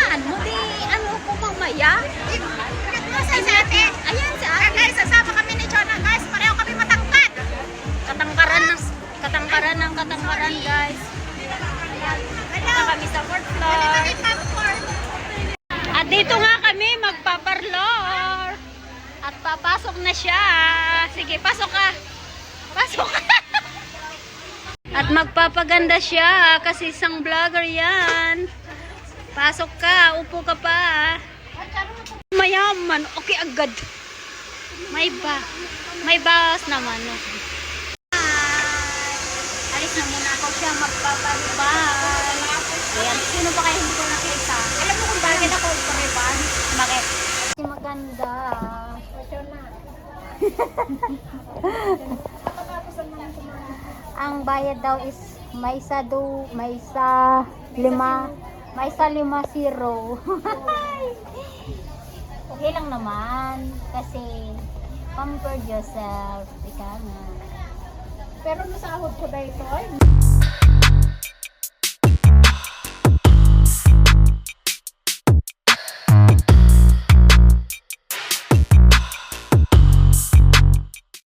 samahan mo. Di, ano ko mamaya? Nasaan si ate? Ayan si ate. Guys, sasama kami ni Chona. Guys, pareho kami matangkad. Katangkaran, guys. Punta kami sa fourth floor. At dito nga kami magpaparlor. At papasok na siya. Sige, pasok ka. Pasok ka. At magpapaganda siya kasi isang vlogger yan. Pasok ka, upo ka pa. Mayaman, okay agad. May bawas naman. Alis na muna ako siya magpapariban. Ayan, sino ba kayo hindi ko nakita? Alam mo kung bakit ako pariban? Bakit? Kasi maganda. Ang bayad daw is may isa 5 zero. Okay lang naman kasi pamper yourself. Ika nga. Pero masahod ko ba ito?